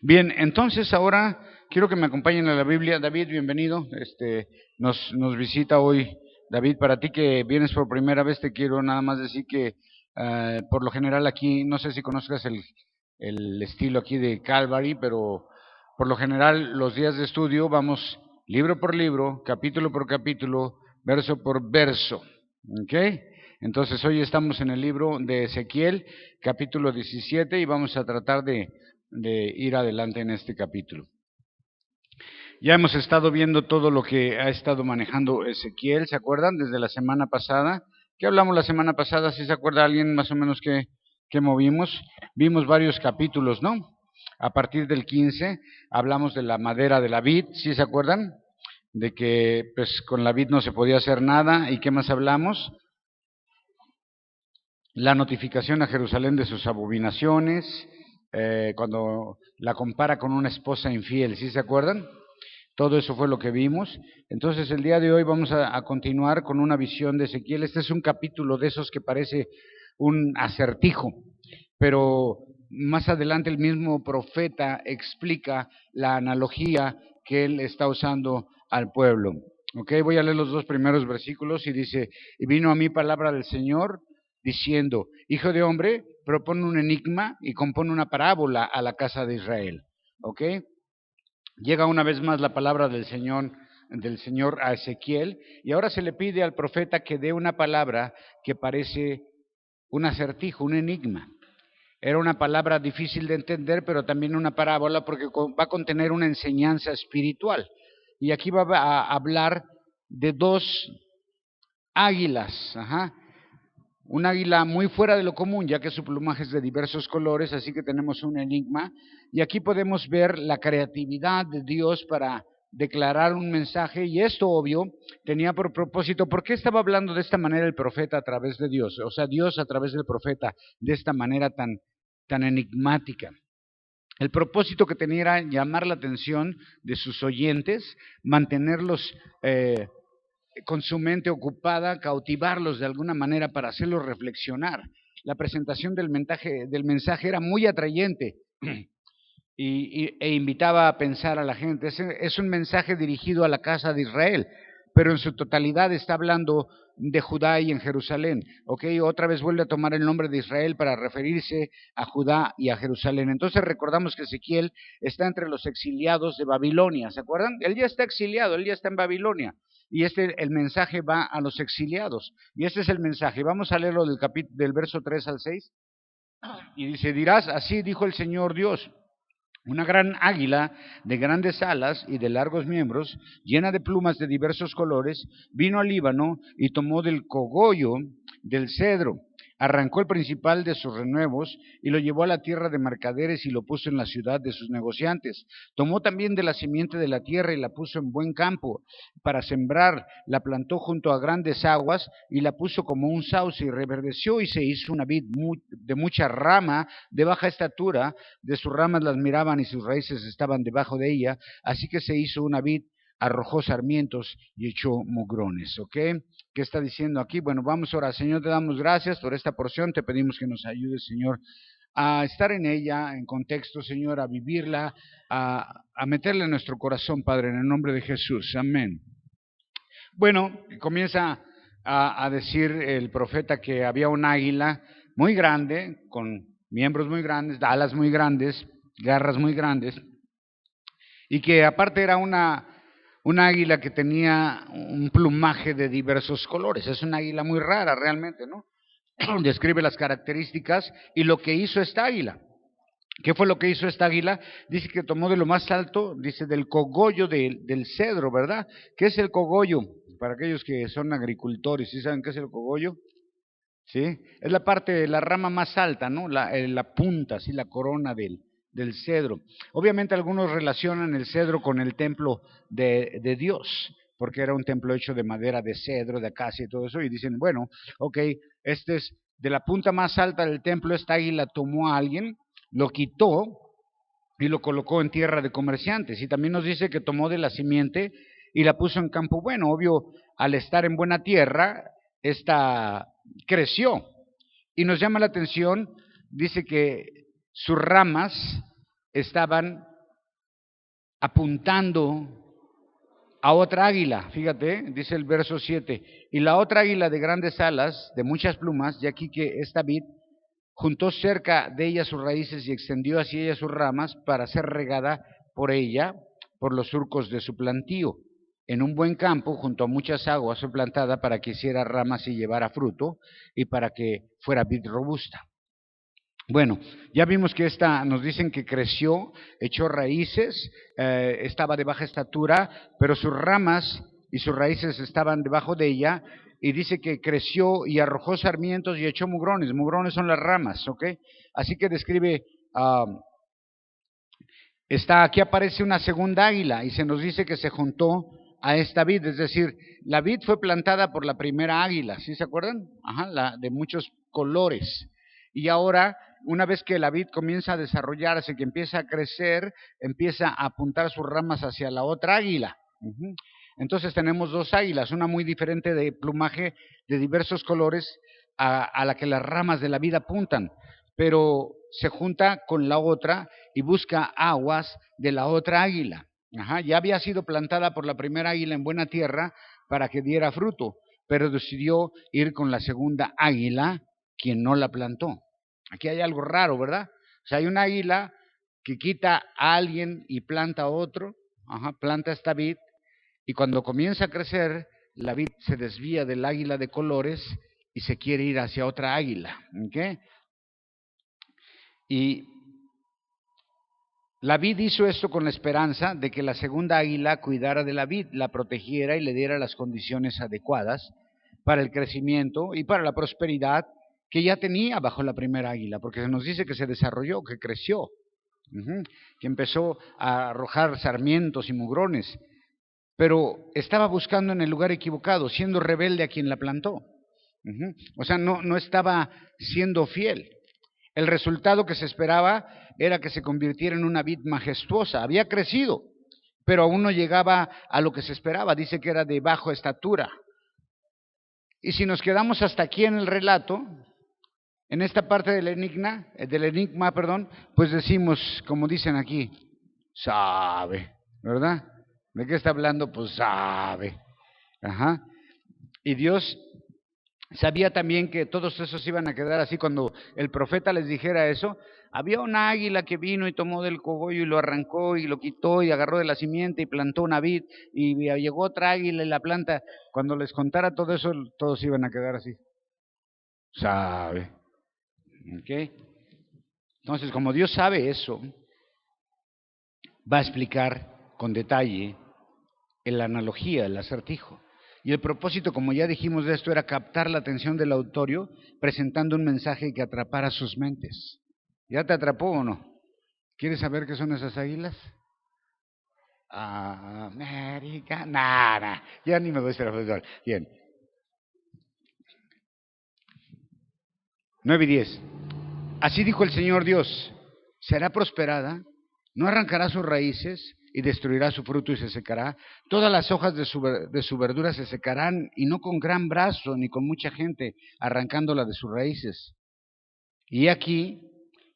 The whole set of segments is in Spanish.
Bien, entonces ahora quiero que me acompañen a la Biblia. David, bienvenido. Nos visita hoy. David, para ti que vienes por primera vez, te quiero nada más decir que por lo general aquí, no sé si conozcas el estilo aquí de Calvary, pero por lo general los días de estudio vamos libro por libro, capítulo por capítulo, verso por verso. ¿Ok? Entonces hoy estamos en el libro de Ezequiel, capítulo 17, y vamos a tratar de ir adelante en este capítulo. Ya hemos estado viendo todo lo que ha estado manejando Ezequiel, ¿se acuerdan? Desde la semana pasada. ¿Qué hablamos la semana pasada? ¿Si se acuerda alguien más o menos que movimos? Vimos varios capítulos, ¿no? A partir del 15 hablamos de la madera de la vid, ¿sí se acuerdan? De que pues con la vid no se podía hacer nada. ¿Y qué más hablamos? La notificación a Jerusalén de sus abominaciones, cuando la compara con una esposa infiel, ¿sí se acuerdan? Todo eso fue lo que vimos. Entonces el día de hoy vamos a continuar con una visión de Ezequiel. Este es un capítulo de esos que parece un acertijo, pero más adelante el mismo profeta explica la analogía que él está usando al pueblo. Ok, voy a leer los dos primeros versículos y dice, y vino a mí palabra del Señor diciendo, hijo de hombre, propone un enigma y compone una parábola a la casa de Israel. Ok, llega una vez más la palabra del Señor a Ezequiel, y ahora se le pide al profeta que dé una palabra que parece un acertijo, un enigma. Era una palabra difícil de entender, pero también una parábola porque va a contener una enseñanza espiritual. Y aquí va a hablar de dos águilas, un águila muy fuera de lo común, ya que su plumaje es de diversos colores, así que tenemos un enigma. Y aquí podemos ver la creatividad de Dios para declarar un mensaje, y esto, obvio, tenía por propósito, ¿por qué estaba hablando de esta manera el profeta a través de Dios? O sea, Dios a través del profeta, de esta manera tan enigmática. El propósito que tenía era llamar la atención de sus oyentes, mantenerlos con su mente ocupada, cautivarlos de alguna manera para hacerlos reflexionar. La presentación del mensaje era muy atrayente e invitaba a pensar a la gente. Es un mensaje dirigido a la casa de Israel, pero en su totalidad está hablando de Judá y en Jerusalén. ¿Ok? Otra vez vuelve a tomar el nombre de Israel para referirse a Judá y a Jerusalén. Entonces recordamos que Ezequiel está entre los exiliados de Babilonia. ¿Se acuerdan? Él ya está exiliado, él ya está en Babilonia. Y el mensaje va a los exiliados. Y este es el mensaje. Vamos a leerlo del verso 3 al 6. Y dice, dirás, así dijo el Señor Dios. Una gran águila de grandes alas y de largos miembros, llena de plumas de diversos colores, vino al Líbano y tomó del cogollo del cedro, arrancó el principal de sus renuevos y lo llevó a la tierra de mercaderes y lo puso en la ciudad de sus negociantes. Tomó también de la simiente de la tierra y la puso en buen campo para sembrar, la plantó junto a grandes aguas y la puso como un sauce y reverdeció y se hizo una vid de mucha rama, de baja estatura, de sus ramas las miraban y sus raíces estaban debajo de ella, así que se hizo una vid, arrojó sarmientos y echó mugrones. ¿Ok? ¿Qué está diciendo aquí? Bueno, vamos ahora. Señor, te damos gracias por esta porción, te pedimos que nos ayudes, Señor, a estar en ella, en contexto, Señor, a vivirla, a meterla en nuestro corazón, Padre, en el nombre de Jesús. Amén. Bueno, comienza a decir el profeta que había un águila muy grande, con miembros muy grandes, alas muy grandes, garras muy grandes, y que aparte era una águila que tenía un plumaje de diversos colores. Es una águila muy rara realmente, ¿no? Describe las características y lo que hizo esta águila. ¿Qué fue lo que hizo esta águila? Dice que tomó de lo más alto, dice del cogollo del cedro, ¿verdad? ¿Qué es el cogollo? Para aquellos que son agricultores, ¿sí saben qué es el cogollo? ¿Sí? Es la parte, la rama más alta, ¿no? La punta, ¿sí? La corona del cedro. Obviamente algunos relacionan el cedro con el templo de Dios, porque era un templo hecho de madera de cedro, de acacia y todo eso, y dicen, bueno, ok, este es de la punta más alta del templo, esta águila tomó a alguien, lo quitó y lo colocó en tierra de comerciantes, y también nos dice que tomó de la simiente y la puso en campo bueno. Obvio, al estar en buena tierra, esta creció, y nos llama la atención, dice que sus ramas estaban apuntando a otra águila. Fíjate, dice el verso 7, y la otra águila de grandes alas, de muchas plumas, y aquí que esta vid, juntó cerca de ella sus raíces y extendió hacia ella sus ramas para ser regada por ella, por los surcos de su plantío. En un buen campo, junto a muchas aguas, fue plantada para que hiciera ramas y llevara fruto, y para que fuera vid robusta. Bueno, ya vimos que esta, nos dicen que creció, echó raíces, estaba de baja estatura, pero sus ramas y sus raíces estaban debajo de ella, y dice que creció y arrojó sarmientos y echó mugrones. Mugrones son las ramas, ¿ok? Así que describe, aquí aparece una segunda águila, y se nos dice que se juntó a esta vid, es decir, la vid fue plantada por la primera águila, ¿sí se acuerdan? Ajá, la de muchos colores. Y ahora, una vez que la vid comienza a desarrollarse, que empieza a crecer, empieza a apuntar sus ramas hacia la otra águila. Entonces tenemos dos águilas, una muy diferente de plumaje, de diversos colores, a la que las ramas de la vid apuntan, pero se junta con la otra y busca aguas de la otra águila. Ya había sido plantada por la primera águila en buena tierra para que diera fruto, pero decidió ir con la segunda águila, quien no la plantó. Aquí hay algo raro, ¿verdad? O sea, hay una águila que quita a alguien y planta a otro, planta esta vid, y cuando comienza a crecer, la vid se desvía del águila de colores y se quiere ir hacia otra águila, ¿ok? Y la vid hizo esto con la esperanza de que la segunda águila cuidara de la vid, la protegiera y le diera las condiciones adecuadas para el crecimiento y para la prosperidad que ya tenía bajo la primera águila, porque se nos dice que se desarrolló, que creció, que empezó a arrojar sarmientos y mugrones, pero estaba buscando en el lugar equivocado, siendo rebelde a quien la plantó. O sea, no estaba siendo fiel. El resultado que se esperaba era que se convirtiera en una vid majestuosa. Había crecido, pero aún no llegaba a lo que se esperaba. Dice que era de baja estatura. Y si nos quedamos hasta aquí en el relato, en esta parte del enigma, pues decimos, como dicen aquí, sabe, ¿verdad? ¿De qué está hablando? Pues sabe. Y Dios sabía también que todos esos iban a quedar así. Cuando el profeta les dijera eso, había una águila que vino y tomó del cogollo y lo arrancó y lo quitó y agarró de la simiente y plantó una vid, y llegó otra águila y la planta. Cuando les contara todo eso, todos iban a quedar así. Sabe. ¿Ok? Entonces, como Dios sabe eso, va a explicar con detalle la analogía, el acertijo. Y el propósito, como ya dijimos de esto, era captar la atención del auditorio presentando un mensaje que atrapara sus mentes. ¿Ya te atrapó o no? ¿Quieres saber qué son esas águilas? América, nada, ya ni me voy a ser profesor. Bien. 9:10. Así dijo el Señor Dios, será prosperada, no arrancará sus raíces y destruirá su fruto y se secará. Todas las hojas de su verdura se secarán, y no con gran brazo ni con mucha gente arrancándola de sus raíces. Y aquí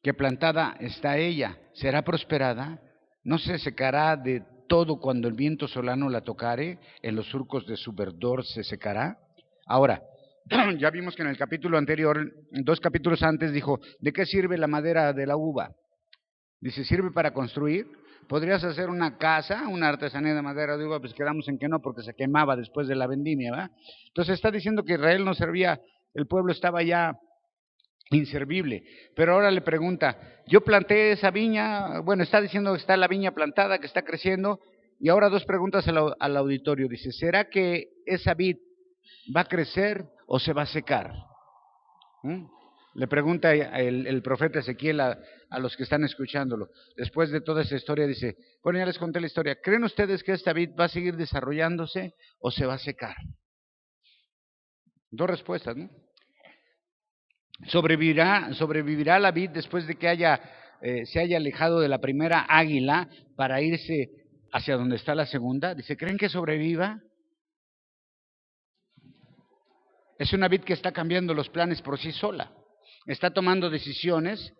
que plantada está ella, será prosperada, no se secará de todo cuando el viento solano la tocare, en los surcos de su verdor se secará. Ahora, ya vimos que en el capítulo anterior, 2 capítulos antes, dijo, ¿de qué sirve la madera de la uva? Dice, ¿sirve para construir? ¿Podrías hacer una casa, una artesanía de madera de uva? Pues quedamos en que no, porque se quemaba después de la vendimia, ¿verdad? Entonces está diciendo que Israel no servía, el pueblo estaba ya inservible. Pero ahora le pregunta, yo planté esa viña, bueno, está diciendo que está la viña plantada, que está creciendo, y ahora 2 preguntas al auditorio. Dice, ¿será que esa vid va a crecer o se va a secar? Le pregunta el profeta Ezequiel a los que están escuchándolo. Después de toda esa historia dice, bueno, ya les conté la historia, ¿creen ustedes que esta vid va a seguir desarrollándose o se va a secar? 2 respuestas, ¿no? ¿Sobrevivirá la vid después de que se haya alejado de la primera águila para irse hacia donde está la segunda? Dice, ¿creen que sobreviva? Es una vid que está cambiando los planes por sí sola. Está tomando decisiones,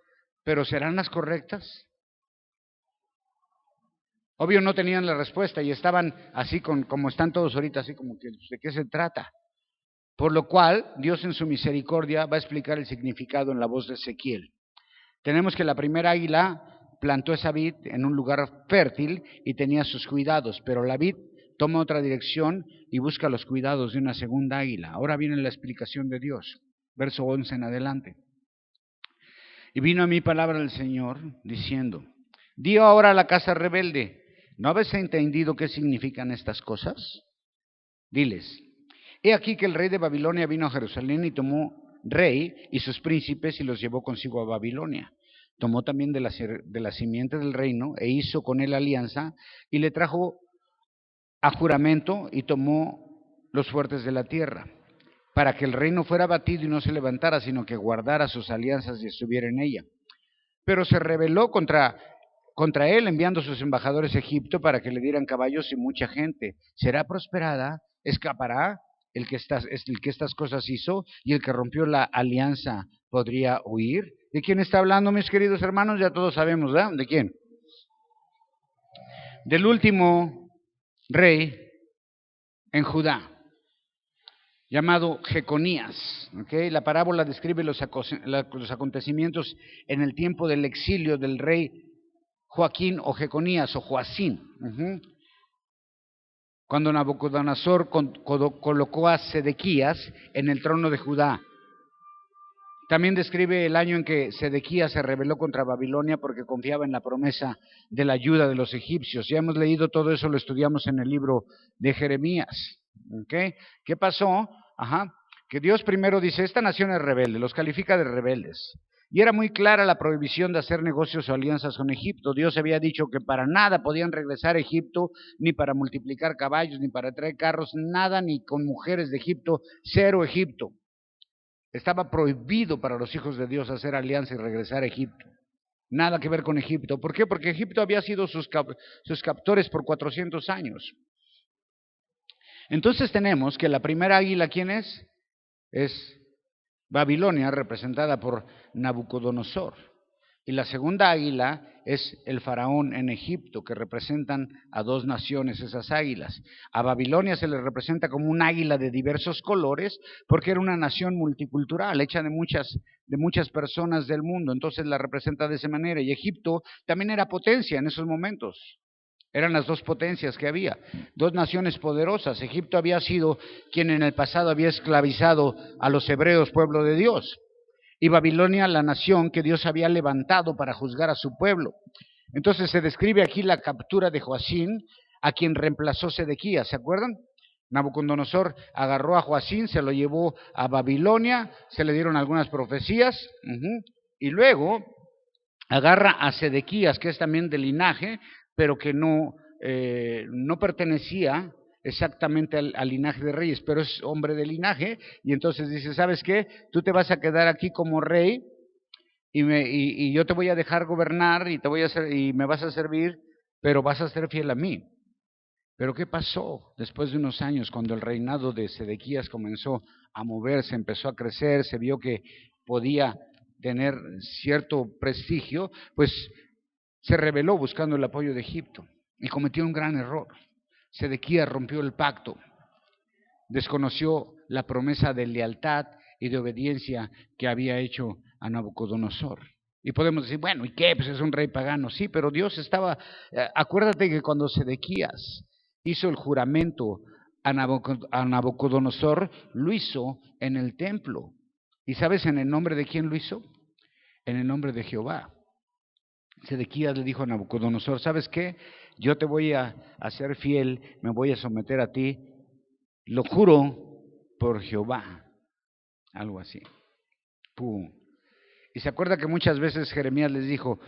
pero ¿serán las correctas? Obvio no tenían la respuesta y estaban así como están todos ahorita, así como que ¿de qué se trata? Por lo cual, Dios en su misericordia va a explicar el significado en la voz de Ezequiel. Tenemos que la primera águila plantó esa vid en un lugar fértil y tenía sus cuidados, pero la vid toma otra dirección y busca los cuidados de una segunda águila. Ahora viene la explicación de Dios, verso 11 en adelante. Y vino a mí palabra del Señor diciendo, di ahora a la casa rebelde, ¿no habéis entendido qué significan estas cosas? Diles, he aquí que el rey de Babilonia vino a Jerusalén y tomó rey y sus príncipes y los llevó consigo a Babilonia. Tomó también de la simiente del reino e hizo con él alianza y le trajo a juramento y tomó los fuertes de la tierra, para que el reino fuera batido y no se levantara, sino que guardara sus alianzas y estuviera en ella. Pero se rebeló contra él, enviando sus embajadores a Egipto para que le dieran caballos y mucha gente. ¿Será prosperada? ¿Escapará el que estas cosas hizo? ¿Y el que rompió la alianza podría huir? ¿De quién está hablando, mis queridos hermanos? Ya todos sabemos, ¿verdad? ¿De quién? Del último rey en Judá, llamado Jeconías. ¿Okay? La parábola describe los acontecimientos en el tiempo del exilio del rey Joaquín o Jeconías o Joacín. Cuando Nabucodonosor colocó a Sedequías en el trono de Judá. También describe el año en que Sedequías se rebeló contra Babilonia porque confiaba en la promesa de la ayuda de los egipcios. Ya hemos leído todo eso, lo estudiamos en el libro de Jeremías. ¿Okay? ¿Qué pasó? Que Dios primero dice, esta nación es rebelde, los califica de rebeldes. Y era muy clara la prohibición de hacer negocios o alianzas con Egipto. Dios había dicho que para nada podían regresar a Egipto, ni para multiplicar caballos, ni para traer carros, nada, ni con mujeres de Egipto, cero Egipto. Estaba prohibido para los hijos de Dios hacer alianza y regresar a Egipto. Nada que ver con Egipto. ¿Por qué? Porque Egipto había sido sus captores por 400 años. Entonces tenemos que la primera águila, ¿quién es? Es Babilonia, representada por Nabucodonosor. Y la segunda águila es el faraón en Egipto, que representan a dos naciones esas águilas. A Babilonia se le representa como un águila de diversos colores, porque era una nación multicultural, hecha de muchas personas del mundo, entonces la representa de esa manera. Y Egipto también era potencia en esos momentos. Eran las dos potencias que había, dos naciones poderosas. Egipto había sido quien en el pasado había esclavizado a los hebreos, pueblo de Dios. Y Babilonia, la nación que Dios había levantado para juzgar a su pueblo. Entonces se describe aquí la captura de Joacín, a quien reemplazó Sedequías, ¿se acuerdan? Nabucodonosor agarró a Joacín, se lo llevó a Babilonia, se le dieron algunas profecías, y luego agarra a Sedequías, que es también de linaje, pero que no pertenecía exactamente al linaje de reyes, pero es hombre de linaje, y entonces dice, ¿sabes qué? Tú te vas a quedar aquí como rey, y yo te voy a dejar gobernar, y me vas a servir, pero vas a ser fiel a mí. Pero ¿qué pasó después de unos años, cuando el reinado de Sedequías comenzó a moverse, empezó a crecer, se vio que podía tener cierto prestigio? Pues se rebeló buscando el apoyo de Egipto y cometió un gran error. Sedequías rompió el pacto, desconoció la promesa de lealtad y de obediencia que había hecho a Nabucodonosor. Y podemos decir, bueno, ¿y qué? Pues es un rey pagano. Sí, pero Dios estaba... acuérdate que cuando Sedequías hizo el juramento a Nabucodonosor, lo hizo en el templo. ¿Y sabes en el nombre de quién lo hizo? En el nombre de Jehová. Sedequías le dijo a Nabucodonosor, ¿sabes qué? Yo te voy a ser fiel, me voy a someter a ti, lo juro por Jehová. Algo así. ¡Pum! Y se acuerda que muchas veces Jeremías les dijo,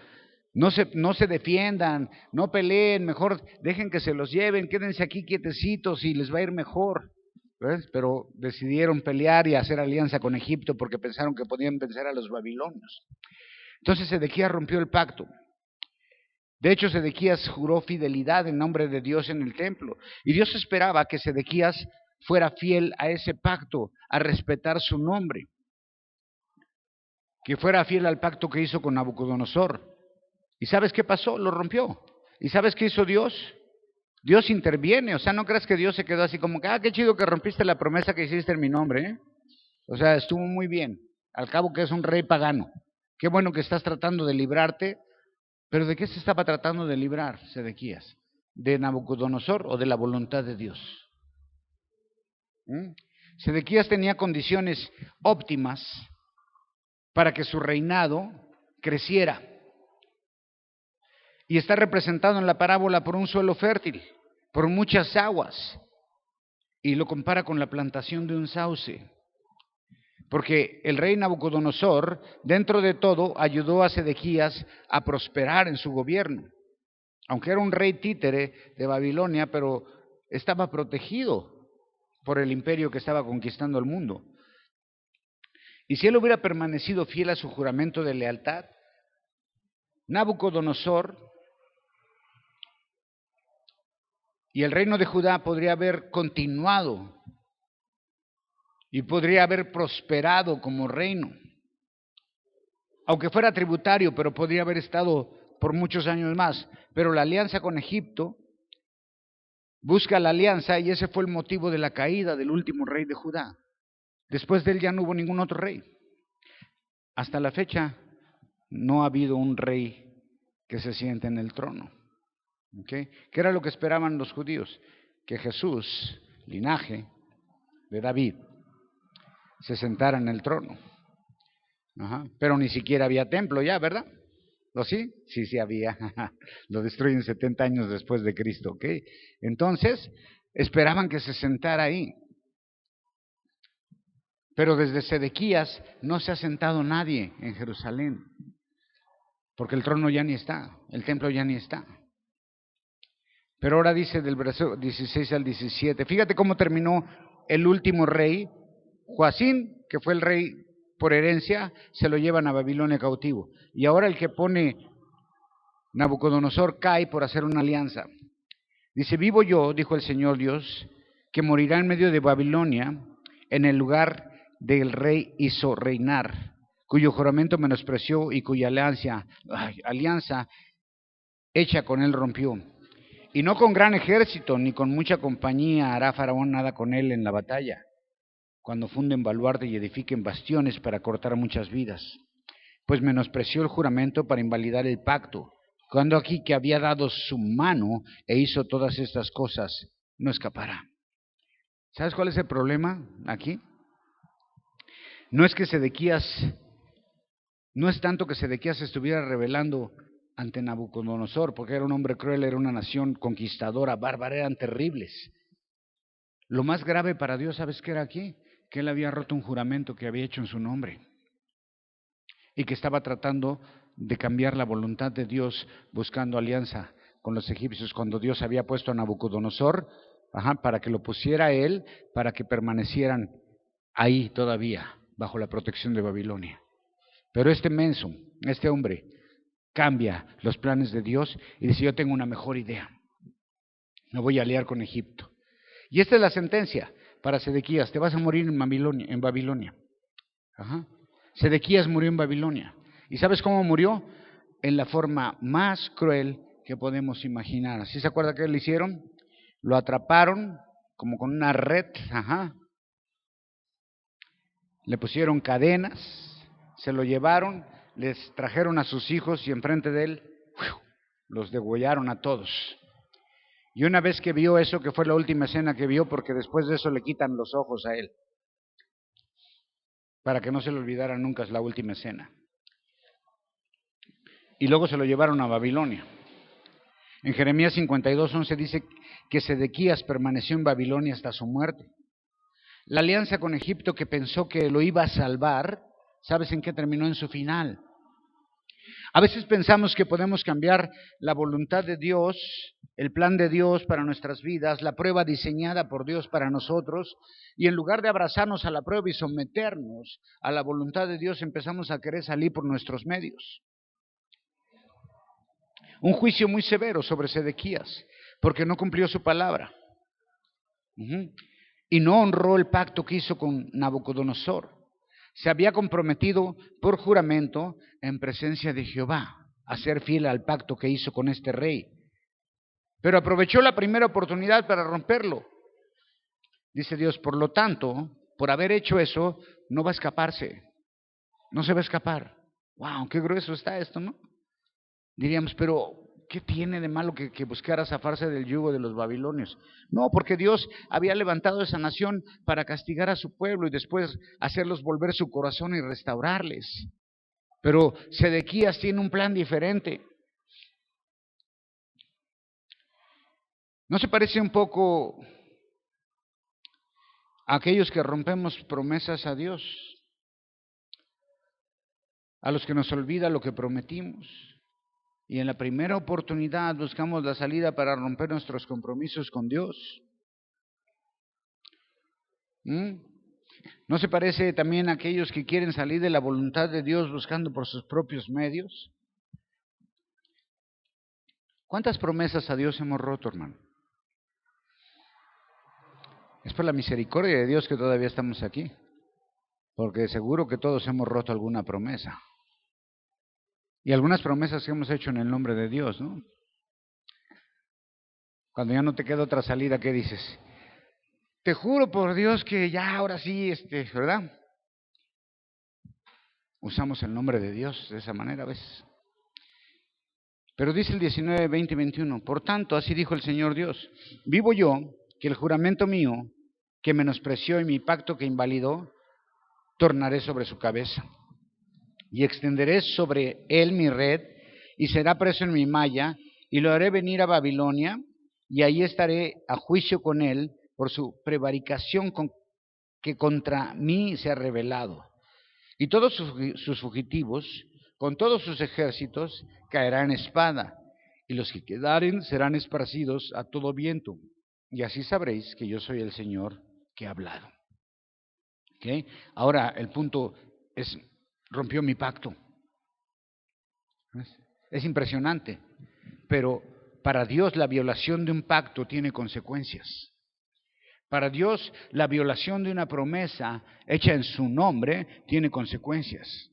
no se defiendan, no peleen, mejor dejen que se los lleven, quédense aquí quietecitos y les va a ir mejor. ¿Ves? Pero decidieron pelear y hacer alianza con Egipto porque pensaron que podían vencer a los babilonios. Entonces Sedequías rompió el pacto. De hecho, Sedequías juró fidelidad en nombre de Dios en el templo. Y Dios esperaba que Sedequías fuera fiel a ese pacto, a respetar su nombre. Que fuera fiel al pacto que hizo con Nabucodonosor. ¿Y sabes qué pasó? Lo rompió. ¿Y sabes qué hizo Dios? Dios interviene, o sea, no creas que Dios se quedó así como que, qué chido que rompiste la promesa que hiciste en mi nombre, ¿eh? O sea, estuvo muy bien. Al cabo que es un rey pagano. Qué bueno que estás tratando de librarte, pero ¿de qué se estaba tratando de librar Sedequías? ¿De Nabucodonosor o de la voluntad de Dios? Sedequías tenía condiciones óptimas para que su reinado creciera. Y está representado en la parábola por un suelo fértil, por muchas aguas. Y lo compara con la plantación de un sauce. Porque el rey Nabucodonosor, dentro de todo, ayudó a Sedequías a prosperar en su gobierno. Aunque era un rey títere de Babilonia, pero estaba protegido por el imperio que estaba conquistando el mundo. Y si él hubiera permanecido fiel a su juramento de lealtad, Nabucodonosor y el reino de Judá podría haber continuado y podría haber prosperado como reino. Aunque fuera tributario, pero podría haber estado por muchos años más. Pero la alianza con Egipto busca la alianza y ese fue el motivo de la caída del último rey de Judá. Después de él ya no hubo ningún otro rey. Hasta la fecha no ha habido un rey que se siente en el trono. ¿Okay? ¿Qué era lo que esperaban los judíos? Que Jesús, linaje de David, se sentara en el trono. Pero ni siquiera había templo ya, ¿verdad? ¿O sí? Sí, sí había. Lo destruyen 70 años después de Cristo, ¿ok? Entonces, esperaban que se sentara ahí. Pero desde Sedequías no se ha sentado nadie en Jerusalén, porque el trono ya ni está, el templo ya ni está. Pero ahora dice del verso 16 al 17, fíjate cómo terminó el último rey, Joacín, que fue el rey por herencia, se lo llevan a Babilonia cautivo. Y ahora el que pone Nabucodonosor cae por hacer una alianza. Dice, vivo yo, dijo el Señor Dios, que morirá en medio de Babilonia, en el lugar del rey hizo reinar, cuyo juramento menospreció y cuya alianza hecha con él rompió. Y no con gran ejército, ni con mucha compañía hará Faraón nada con él en la batalla, cuando funden baluarte y edifiquen bastiones para cortar muchas vidas. Pues menospreció el juramento para invalidar el pacto, cuando aquí que había dado su mano e hizo todas estas cosas, no escapará. ¿Sabes cuál es el problema aquí? No es tanto que Sedequías estuviera rebelando ante Nabucodonosor, porque era un hombre cruel, era una nación conquistadora, bárbara, eran terribles. Lo más grave para Dios, ¿sabes qué era aquí? Que él había roto un juramento que había hecho en su nombre y que estaba tratando de cambiar la voluntad de Dios buscando alianza con los egipcios cuando Dios había puesto a Nabucodonosor para que lo pusiera a él, para que permanecieran ahí todavía bajo la protección de Babilonia. Pero este menso, este hombre, cambia los planes de Dios y dice, yo tengo una mejor idea, me voy a aliar con Egipto. Y esta es la sentencia para Sedequías, te vas a morir en Babilonia. Sedequías murió en Babilonia. ¿Y sabes cómo murió? En la forma más cruel que podemos imaginar. ¿Sí se acuerda qué le hicieron? Lo atraparon como con una red, le pusieron cadenas, se lo llevaron, les trajeron a sus hijos y enfrente de él los degollaron a todos. Y una vez que vio eso, que fue la última escena que vio, porque después de eso le quitan los ojos a él, para que no se le olvidara nunca, es la última escena. Y luego se lo llevaron a Babilonia. En Jeremías 52:11 dice que Sedequías permaneció en Babilonia hasta su muerte. La alianza con Egipto, que pensó que lo iba a salvar, ¿sabes en qué terminó? En su final. A veces pensamos que podemos cambiar la voluntad de Dios, el plan de Dios para nuestras vidas, la prueba diseñada por Dios para nosotros, y en lugar de abrazarnos a la prueba y someternos a la voluntad de Dios, empezamos a querer salir por nuestros medios. Un juicio muy severo sobre Sedequías, porque no cumplió su palabra. Y no honró el pacto que hizo con Nabucodonosor. Se había comprometido por juramento en presencia de Jehová a ser fiel al pacto que hizo con este rey. pero aprovechó la primera oportunidad para romperlo. Dice Dios, por lo tanto, por haber hecho eso, no va a escaparse, no se va a escapar. ¡Wow! ¡Qué grueso está esto!, ¿no? Diríamos, pero ¿qué tiene de malo que buscara zafarse del yugo de los babilonios? No, porque Dios había levantado esa nación para castigar a su pueblo y después hacerlos volver su corazón y restaurarles. Pero Sedequías tiene un plan diferente. ¿No se parece un poco a aquellos que rompemos promesas a Dios? A los que nos olvida lo que prometimos. Y en la primera oportunidad buscamos la salida para romper nuestros compromisos con Dios. ¿No se parece también a aquellos que quieren salir de la voluntad de Dios buscando por sus propios medios? ¿Cuántas promesas a Dios hemos roto, hermano? Es por la misericordia de Dios que todavía estamos aquí, porque seguro que todos hemos roto alguna promesa. Y algunas promesas que hemos hecho en el nombre de Dios, ¿no? Cuando ya no te queda otra salida, ¿qué dices? Te juro por Dios que ya ahora sí, ¿verdad? Usamos el nombre de Dios de esa manera a veces. Pero dice el 19, 20 y 21, por tanto, así dijo el Señor Dios, vivo yo, que el juramento mío, que menospreció y mi pacto que invalidó, tornaré sobre su cabeza. Y extenderé sobre él mi red, y será preso en mi malla, y lo haré venir a Babilonia, y ahí estaré a juicio con él por su prevaricación que contra mí se ha rebelado. Y todos sus fugitivos, con todos sus ejércitos, caerán en espada, y los que quedaren serán esparcidos a todo viento. Y así sabréis que yo soy el Señor que ha hablado. ¿Okay? Ahora el punto es, rompió mi pacto. Es impresionante, pero para Dios la violación de un pacto tiene consecuencias. Para Dios la violación de una promesa hecha en su nombre tiene consecuencias.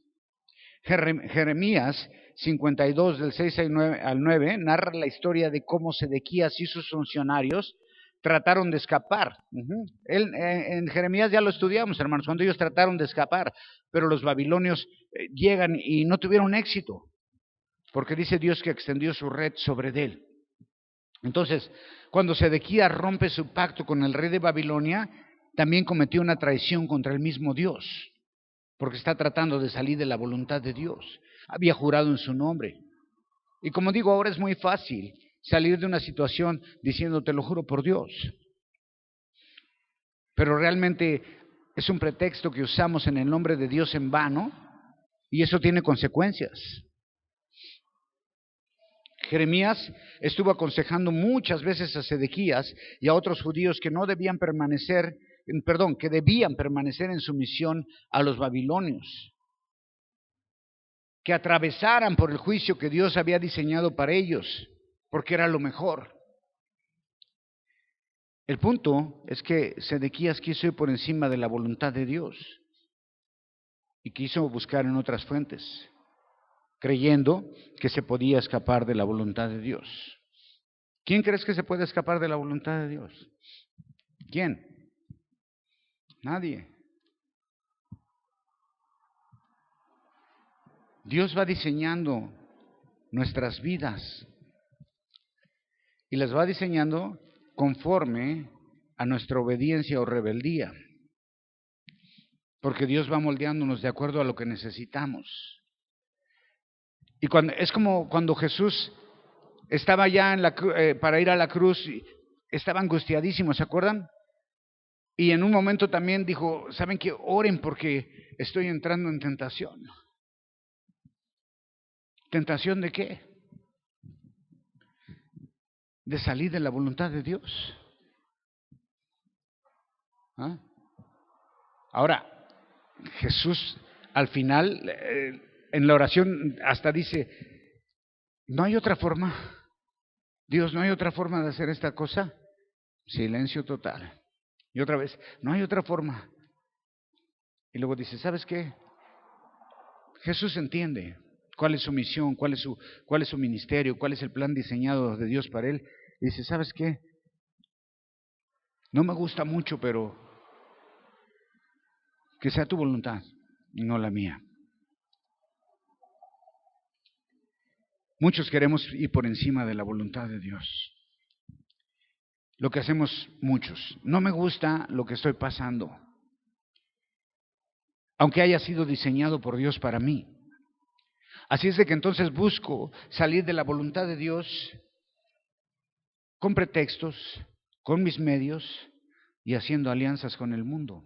Jeremías 52 del 6 al 9 narra la historia de cómo Sedequías y sus funcionarios trataron de escapar. En Jeremías ya lo estudiamos, hermanos, cuando ellos trataron de escapar, pero los babilonios llegan y no tuvieron éxito, porque dice Dios que extendió su red sobre él. Entonces, cuando Sedequías rompe su pacto con el rey de Babilonia, también cometió una traición contra el mismo Dios, porque está tratando de salir de la voluntad de Dios. Había jurado en su nombre. Y como digo, ahora es muy fácil salir de una situación diciendo, te lo juro por Dios. Pero realmente es un pretexto que usamos en el nombre de Dios en vano, y eso tiene consecuencias. Jeremías estuvo aconsejando muchas veces a Sedequías y a otros judíos que debían permanecer en sumisión a los babilonios, que atravesaran por el juicio que Dios había diseñado para ellos, porque era lo mejor. El punto es que Sedequías quiso ir por encima de la voluntad de Dios y quiso buscar en otras fuentes, creyendo que se podía escapar de la voluntad de Dios. ¿Quién crees que se puede escapar de la voluntad de Dios? ¿Quién? Nadie. Dios va diseñando nuestras vidas y las va diseñando conforme a nuestra obediencia o rebeldía, porque Dios va moldeándonos de acuerdo a lo que necesitamos. Y es como cuando Jesús estaba ya para ir a la cruz, estaba angustiadísimo, ¿se acuerdan? Y en un momento también dijo, ¿saben qué? Oren porque estoy entrando en tentación. ¿Tentación de qué? De salir de la voluntad de Dios. ¿Ah? Ahora, Jesús al final, en la oración hasta dice, no hay otra forma. Dios, no hay otra forma de hacer esta cosa. Silencio total. Y otra vez, no hay otra forma. Y luego dice, ¿sabes qué? Jesús entiende cuál es su misión, cuál es su ministerio, cuál es el plan diseñado de Dios para él. y dice, ¿sabes qué? No me gusta mucho, pero que sea tu voluntad y no la mía. Muchos queremos ir por encima de la voluntad de Dios. Lo que hacemos muchos. No me gusta lo que estoy pasando, aunque haya sido diseñado por Dios para mí. Así es de que entonces busco salir de la voluntad de Dios con pretextos, con mis medios y haciendo alianzas con el mundo.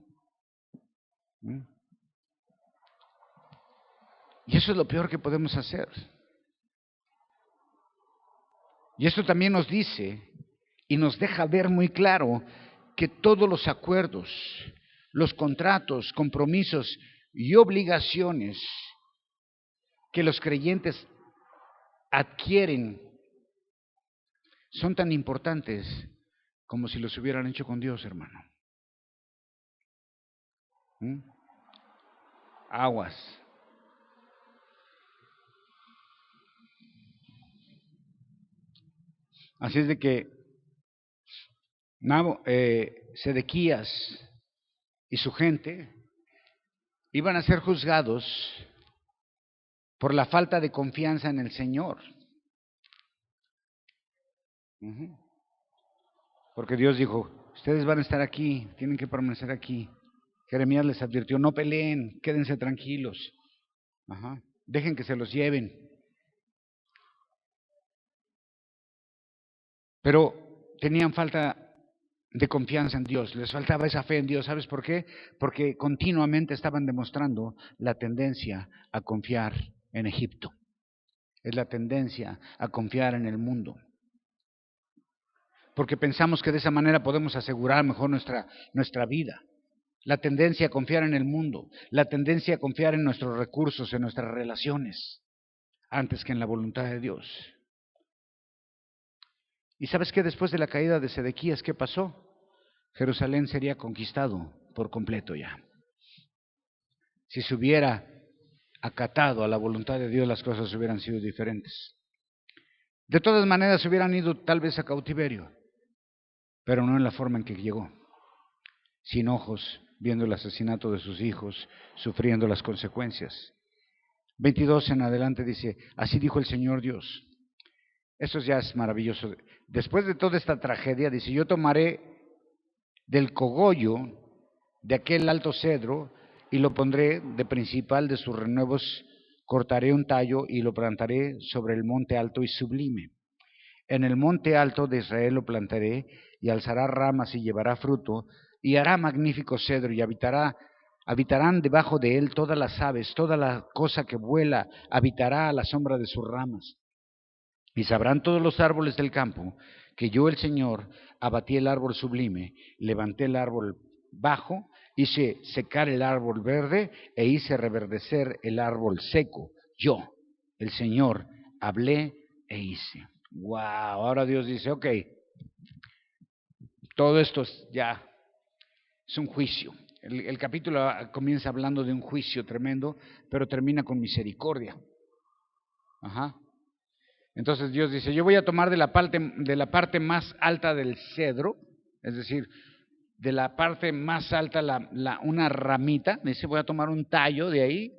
Y eso es lo peor que podemos hacer. Y esto también nos dice y nos deja ver muy claro que todos los acuerdos, los contratos, compromisos y obligaciones que los creyentes adquieren son tan importantes como si los hubieran hecho con Dios, hermano. Aguas. Así es de que Sedequías y su gente iban a ser juzgados por la falta de confianza en el Señor. Porque Dios dijo, ustedes van a estar aquí, tienen que permanecer aquí. Jeremías les advirtió, no peleen, quédense tranquilos. Dejen que se los lleven. Pero tenían falta de confianza en Dios, les faltaba esa fe en Dios. ¿Sabes por qué? Porque continuamente estaban demostrando la tendencia a confiar en Egipto. Es la tendencia a confiar en el mundo. Porque pensamos que de esa manera podemos asegurar mejor nuestra vida. La tendencia a confiar en el mundo, la tendencia a confiar en nuestros recursos, en nuestras relaciones, antes que en la voluntad de Dios. ¿Y sabes qué? Después de la caída de Sedequías, ¿qué pasó? Jerusalén sería conquistado por completo ya. Si se hubiera acatado a la voluntad de Dios, las cosas hubieran sido diferentes. De todas maneras, se hubieran ido tal vez a cautiverio, pero no en la forma en que llegó. Sin ojos, viendo el asesinato de sus hijos, sufriendo las consecuencias. 22 en adelante dice, así dijo el Señor Dios. Eso ya es maravilloso. Después de toda esta tragedia, dice, yo tomaré del cogollo de aquel alto cedro y lo pondré de principal de sus renuevos, cortaré un tallo y lo plantaré sobre el monte alto y sublime. En el monte alto de Israel lo plantaré y alzará ramas y llevará fruto y hará magnífico cedro y habitarán debajo de él todas las aves, toda la cosa que vuela, habitará a la sombra de sus ramas. Y sabrán todos los árboles del campo que yo el Señor abatí el árbol sublime, levanté el árbol bajo, hice secar el árbol verde e hice reverdecer el árbol seco. Yo, el Señor, hablé e hice. Wow, ahora Dios dice, ok, todo esto es un juicio. El capítulo comienza hablando de un juicio tremendo, pero termina con misericordia. Entonces Dios dice, yo voy a tomar de la parte más alta del cedro, es decir, de la parte más alta, una ramita, dice, voy a tomar un tallo de ahí.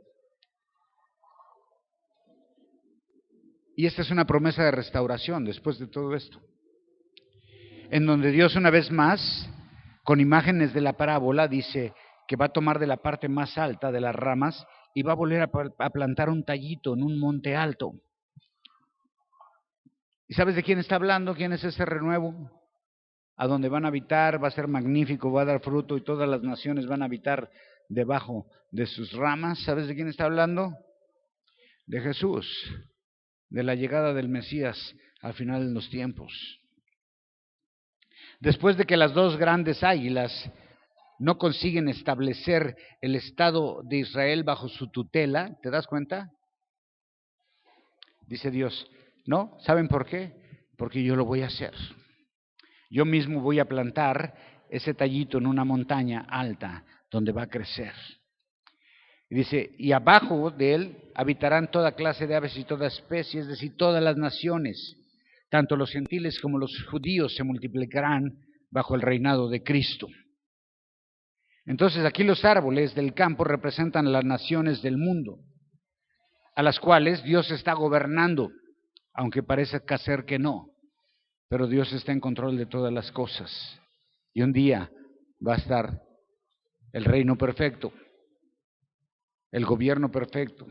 Y esta es una promesa de restauración después de todo esto. En donde Dios una vez más, con imágenes de la parábola, dice que va a tomar de la parte más alta de las ramas y va a volver a plantar un tallito en un monte alto. ¿Y sabes de quién está hablando? ¿Quién es ese renuevo? A donde van a habitar, va a ser magnífico, va a dar fruto y todas las naciones van a habitar debajo de sus ramas. ¿Sabes de quién está hablando? De Jesús, de la llegada del Mesías al final de los tiempos. Después de que las dos grandes águilas no consiguen establecer el Estado de Israel bajo su tutela, ¿te das cuenta? Dice Dios, no, ¿saben por qué? Porque yo lo voy a hacer. Yo mismo voy a plantar ese tallito en una montaña alta donde va a crecer. Y dice, y abajo de él habitarán toda clase de aves y toda especie, es decir, todas las naciones. tanto los gentiles como los judíos se multiplicarán bajo el reinado de Cristo. Entonces aquí los árboles del campo representan las naciones del mundo, a las cuales Dios está gobernando, aunque parece ser que no, pero Dios está en control de todas las cosas. Y un día va a estar el reino perfecto, el gobierno perfecto.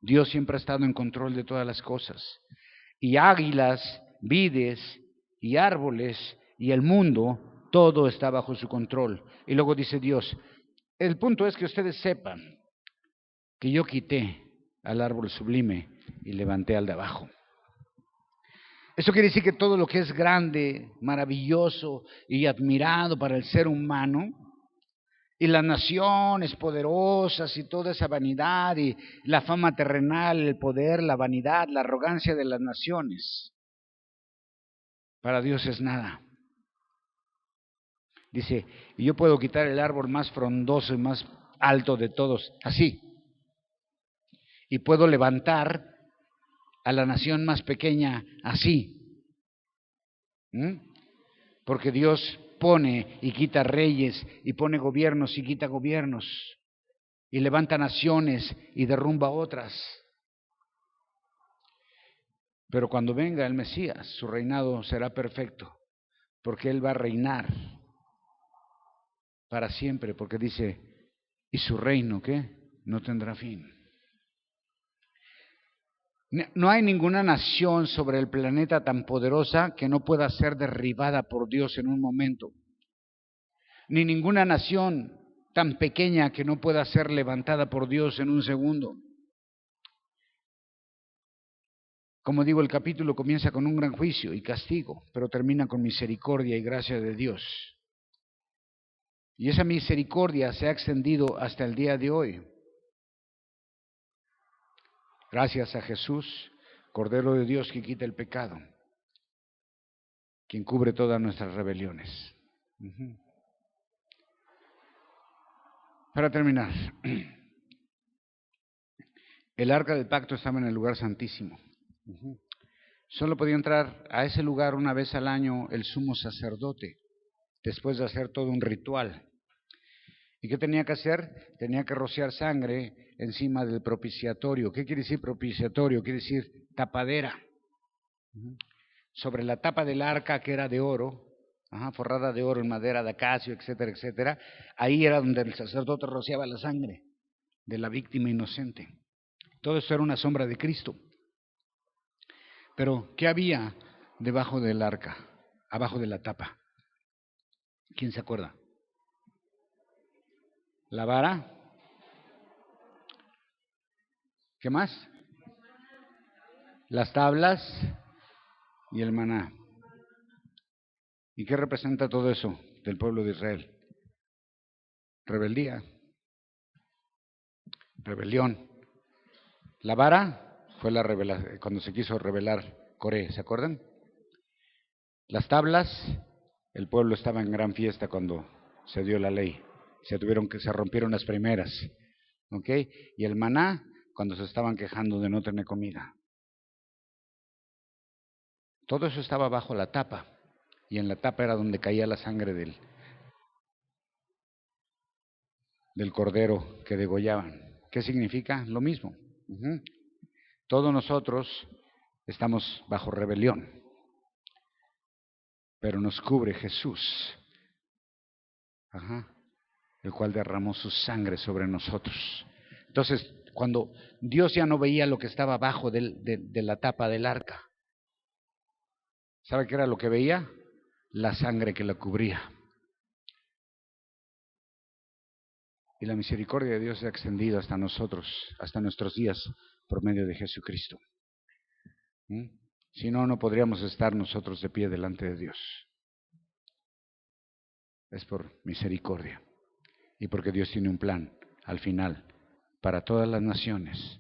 Dios siempre ha estado en control de todas las cosas. Y águilas, vides y árboles y el mundo, todo está bajo su control. Y luego dice Dios, el punto es que ustedes sepan que yo quité al árbol sublime y levanté al de abajo. Eso quiere decir que todo lo que es grande, maravilloso y admirado para el ser humano, y las naciones poderosas y toda esa vanidad y la fama terrenal, el poder, la vanidad, la arrogancia de las naciones, para Dios es nada. Dice, y yo puedo quitar el árbol más frondoso y más alto de todos, así, y puedo levantar a la nación más pequeña así. Porque Dios pone y quita reyes, y pone gobiernos y quita gobiernos, y levanta naciones y derrumba otras. Pero cuando venga el Mesías, su reinado será perfecto, porque Él va a reinar para siempre, porque dice, y su reino, ¿qué? No tendrá fin. No hay ninguna nación sobre el planeta tan poderosa que no pueda ser derribada por Dios en un momento. Ni ninguna nación tan pequeña que no pueda ser levantada por Dios en un segundo. Como digo, el capítulo comienza con un gran juicio y castigo, pero termina con misericordia y gracia de Dios. Y esa misericordia se ha extendido hasta el día de hoy. Gracias a Jesús, Cordero de Dios que quita el pecado, quien cubre todas nuestras rebeliones. Para terminar, el arca del pacto estaba en el lugar santísimo. Solo podía entrar a ese lugar una vez al año el sumo sacerdote, después de hacer todo un ritual. ¿Y qué tenía que hacer? Tenía que rociar sangre encima del propiciatorio. ¿Qué quiere decir propiciatorio? Quiere decir tapadera. Sobre la tapa del arca, que era de oro, forrada de oro en madera de acacio, etcétera, etcétera, ahí era donde el sacerdote rociaba la sangre de la víctima inocente. Todo eso era una sombra de Cristo. Pero, ¿qué había debajo del arca, abajo de la tapa? ¿Quién se acuerda? La vara. ¿Qué más? Las tablas y el maná. ¿Y qué representa todo eso del pueblo de Israel? Rebeldía, rebelión. La vara fue la revelación, cuando se quiso rebelar Coré, ¿se acuerdan? Las tablas, el pueblo estaba en gran fiesta cuando se dio la ley. Se rompieron las primeras, ¿ok? Y el maná, cuando se estaban quejando de no tener comida. Todo eso estaba bajo la tapa, y en la tapa era donde caía la sangre del cordero que degollaban. ¿Qué significa? Lo mismo. Todos nosotros estamos bajo rebelión, pero nos cubre Jesús, el cual derramó su sangre sobre nosotros. Entonces, cuando Dios ya no veía lo que estaba abajo de la tapa del arca, ¿sabe qué era lo que veía? La sangre que la cubría. Y la misericordia de Dios se ha extendido hasta nosotros, hasta nuestros días, por medio de Jesucristo. Si no, no podríamos estar nosotros de pie delante de Dios. Es por misericordia y porque Dios tiene un plan al final para todas las naciones.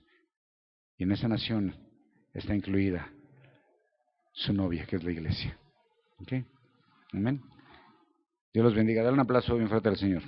Y en esa nación está incluida su novia, que es la iglesia. ¿Ok? Amén. Dios los bendiga. Dale un aplauso bien fuerte al Señor.